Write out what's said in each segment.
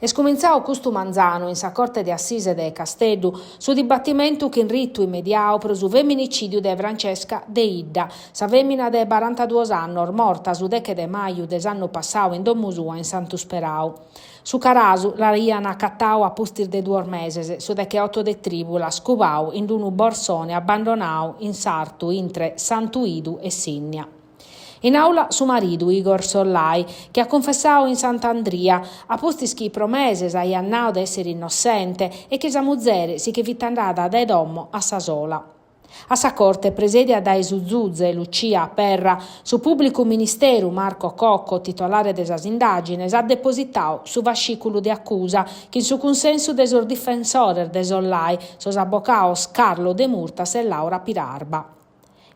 E scominciao custu manzano in sa corte de assise de Casteddu su dibattimento che in ritto immediato pro su femminicidio de Francesca de Idda, sa femmina de 42 anni, morta su 10 de maio dell'anno passato in domu sua in Santu Sperau. Su carasu la ian accattau a pustir de 2 meses, su de che 8 de tribula scubau in unu borsone abbandonau in sartu intre Santuidu e Signa. In aula su maridu Igor Sollai, che ha confessato in Sant'Andria, a postischi promeses a iannao di essere innocente e che sa muzzere si che vitandata da dommo a sa sola. A sa corte presedia dai Zuzuzze Lucia Perra, su pubblico ministero Marco Cocco, titolare de sas indagines, ha depositau su vasciculu di accusa che in su consenso de sos difensores de Sollai, sos avvocaos Carlo De Murtas e Laura Pirarba.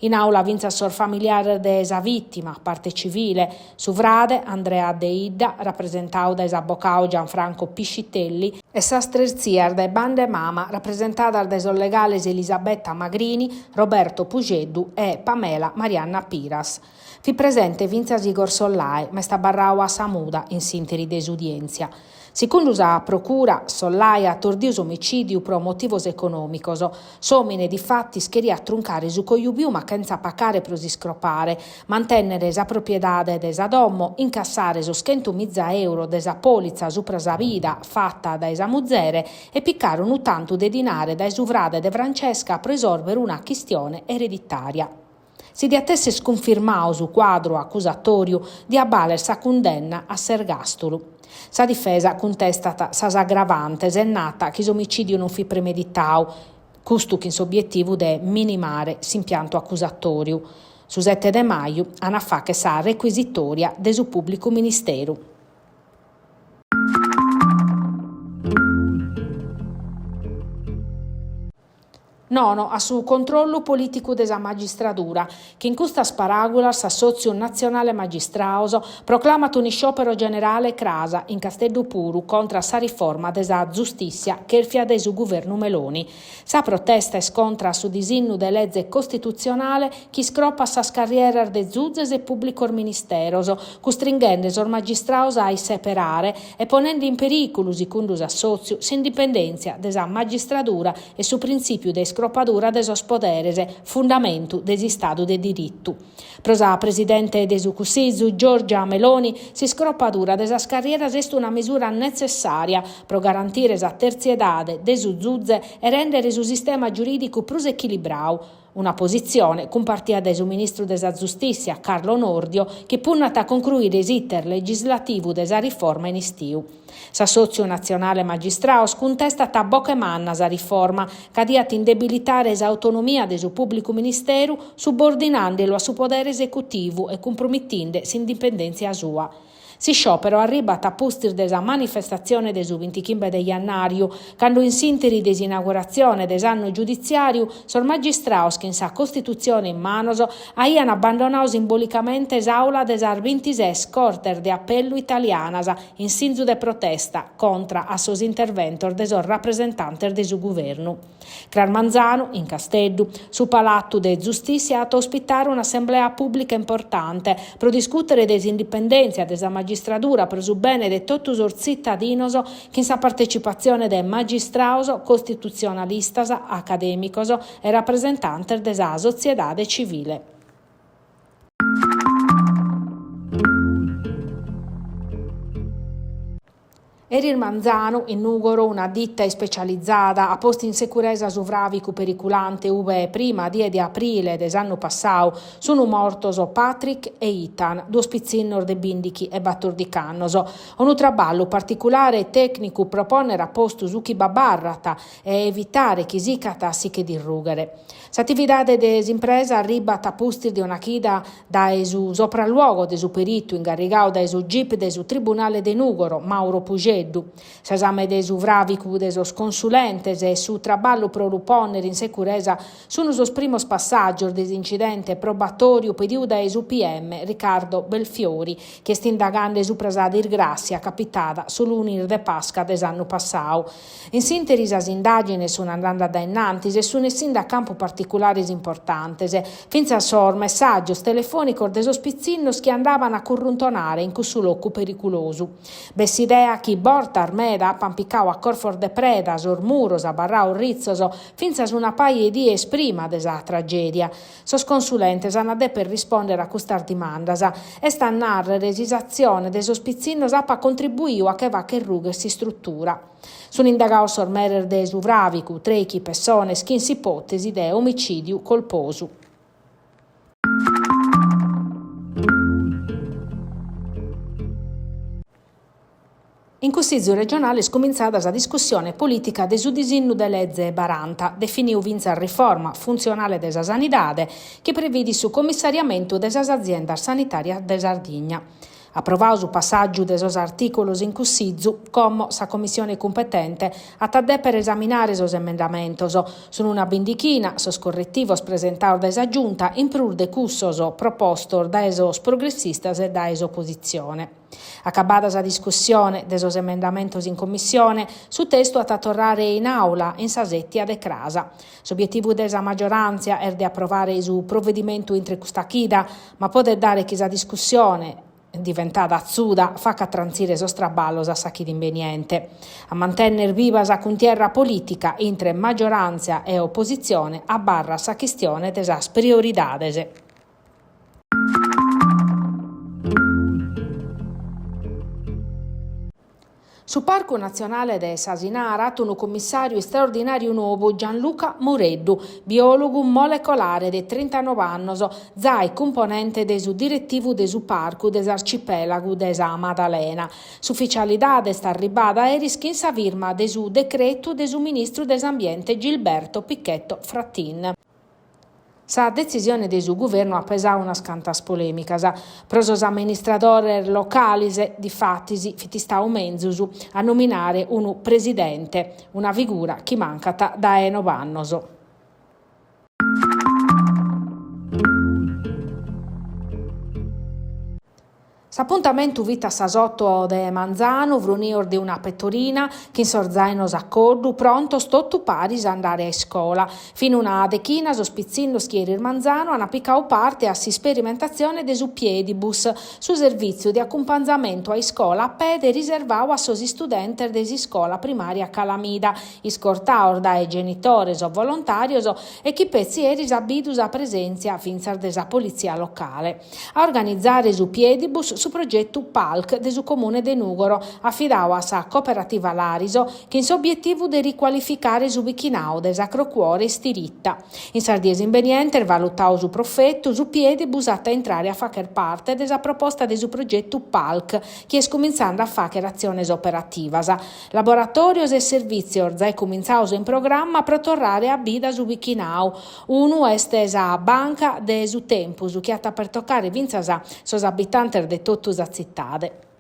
In aula vinse sor familiare de sa vittima, parte civile, su frade Andrea De Idda, rappresentau da esabocao Gianfranco Piscitelli, e sa strezziar de bande mama, rappresentata da sor legales Elisabetta Magrini, Roberto Pugeddu e Pamela Marianna Piras. Fi presente vinse Igor Sollai, ma sta barrau a Samuda, in sinteri desudienzia. Secondo la procura, Sollai ha tordius omicidiu pro motivos economicos. Somine di fatti scheria truncare su coiubiu ma senza pacare pro si scropare, mantennere sa propriedade de sa dommo, incassare so 100.000 euro de sa polizza supra sa vida fatta da sa muzzere e piccare un tanto de dinare da su frade de Francesca pro risolvere una chistione ereditaria. Si diattesse sconfirmau su quadro accusatoriu di abaler sa condenna a sergastulu. Sa difesa contestata sas aggravantes è nata che s'omicidio non fi premeditau, custu che in s'obiettivu de minimare s'impianto accusatoriu. Su 7 de maio ana fa che sa requisitoria de su pubblico ministeru. Nono, a su controllo politico desa magistratura, che in custas paragulas s'Assozio Nazionale Magistraoso proclamat un sciopero generale crasa in Casteddu Puru contra sa riforma desa giustizia che erfia de su governo Meloni. Sa protesta scontra su disinnu de legge costituzionale chi scroppa sa carriera de zuzes e pubblico ministeroso, costringendo sor magistraos a separare e ponendo in pericolo, secondo s'Assozio, s'indipendenza desa magistratura e su principio de scropadura de sos poderes, fundamento desi Stato de diritto. Prosa presidente de su Cussisu, Giorgia Meloni, si scropadura de sas carrieras est una misura necessaria pro garantire sa terziedade de su zuzze e rendere su sistema giuridico più equilibrau. Una posizione compartita da su ministro della giustizia Carlo Nordio che punnata a concluire l'iter legislativo della riforma in istiu. S'Assozio Nazionale Magistraos contesta a bocche manna sa riforma che diat indebilitare l'autonomia del suo pubblico ministero subordinandolo a suo potere esecutivo e compromettendo l'indipendenza sua. Si sciopero arribat a postir desa manifestazione de su 25 de iannariu, quando in sinteri desinaugurazione des'anno giudiziariu, sor magistraos che in sa Costituzione in manos aian abbandonau simbolicamente s'aula desar 26 corter de appello italianas in sinzu de protesta contra a sos interventor de sor rappresentanter de su governo. Crar Manzano, in Casteddu, su Palatto de Giustizia ha ospitare un'assemblea pubblica importante pro discutere desindipendenza desa magistratura per su bene de totus os cittadinos che in sa partecipazione de magistraos, costituzionalistas, academicos e rappresentantes de sa sociedade civile. Erir Manzano, in Nugoro, una ditta specializzata a posti in sicurezza su vravico periculante uve prima di aprile dell'anno passato sono mortos Patrick e Ethan, due spizzinnor de Bindichi e Battor di Cannoso. Un traballo particolare e tecnico proponere a posto su chi babarrata e evitare chi sicata si che dirrughere. S'attività dell'impresa arriva a posti di una chida da su sopralluogo de su perito ingarrigato da su GIP de su Tribunale de Nugoro, Mauro Pugeddu. S'esame de su vravicu de sos consulentes e su traballo pro luponere in sicurezza sono sos primos passaggio dell'incidente probatorio pediu da su PM Riccardo Belfiori, che sta indagando su presa di Irgrazia capitata sull'unir de Pasca dell'anno passato. In sintesi as indagini sono andando da innantis e sono essendo a campo particolari importantes, finza sor messaggios telefonicos de sos pizzinnos che andavano a curruntonare in questo loco pericoloso. Bessidea chi Borta, Armeda, Pampicao a Corfor de Preda, Sormuros, a Barrao Rizzoso, finza su una paia di esprima desa tragedia. Sos consulentes hanno per rispondere a questa domanda e sta a narrare resisazione de sospizzinos a contribuire a che va che rughe si struttura. Sono indagato sormerer de suvravicu, trechi, persone, schins ipotesi de omicidio colposo. In Consiglio regionale è scominciata la discussione politica del disegno di legge 40, definiu vinza riforma funzionale della sanità che prevede su commissariamento delle aziende sanitarie de Sardegna. Approvato su passaggio dei articoli in Consiglio, come sa commissione competente, a tardè per esaminare esos emendamentos, sono una bindichina, sos correttivos presentados da giunta in prur de cussos propostos da esos progressistas e da es opposizione. Acabada la discussione desos emendamentos in commissione, su testo a tornare in aula in sasetti a decrasa. L'obiettivo della maggioranza è di approvare su provvedimento in questa chida, ma può dare che la discussione diventata azzuda fa che transire esos traballos a sacchi d'inveniente. A mantenere viva la cuntierra politica entre maggioranza e opposizione a barra sa questione desas prioridades. Su Parco Nazionale de Sasinara ha un commissario straordinario nuovo Gianluca Mureddu, biologo molecolare di 39 anni, zai componente del direttivo del parco dell'arcipelago della Maddalena. L'ufficialità sta arrivata a in sa firma del decreto del ministro dell'ambiente Gilberto Picchetto Frattin. Sa decisione del suo governo ha pesato una scantas polemica. Prosos amministradores locali di fattisi fitistau menzus a nominare un presidente, una figura che mancata da 9 anni. S'appuntamento vita sasotto de Manzano, vrunior di una pettorina, che in sorzainos accordu, pronto stottu paris andare a scuola. Fino una dechina, sospizzino schieri il Manzano, hanno piccao parte a sperimentazione de su piedibus, su servizio di accompagnamento a scuola a pede riservato a sosi studenti desi scuola primaria Calamida, iscortaor dai genitori o volontarios e chi pezzi eris abidus a presenza finzar desa polizia locale. A organizzare su piedibus su progetto PALC del comune de Nugoro, affidato a sa cooperativa Lariso, che in suo obiettivo di riqualificare su Bichinau de Sacrocuore e Stiritta. In Sardiese inveniente valutau su profetto, su piedibus a entrare a fare parte della proposta del progetto PALC, che è scominciando a fare azioni operative. Laboratorios e servizi orzai cominciaus in programma per tornare a bida su Bichinau. Uno è stesa banca de su tempo, su chiata per toccare vinzasa sos abitanti de tottusa zittade.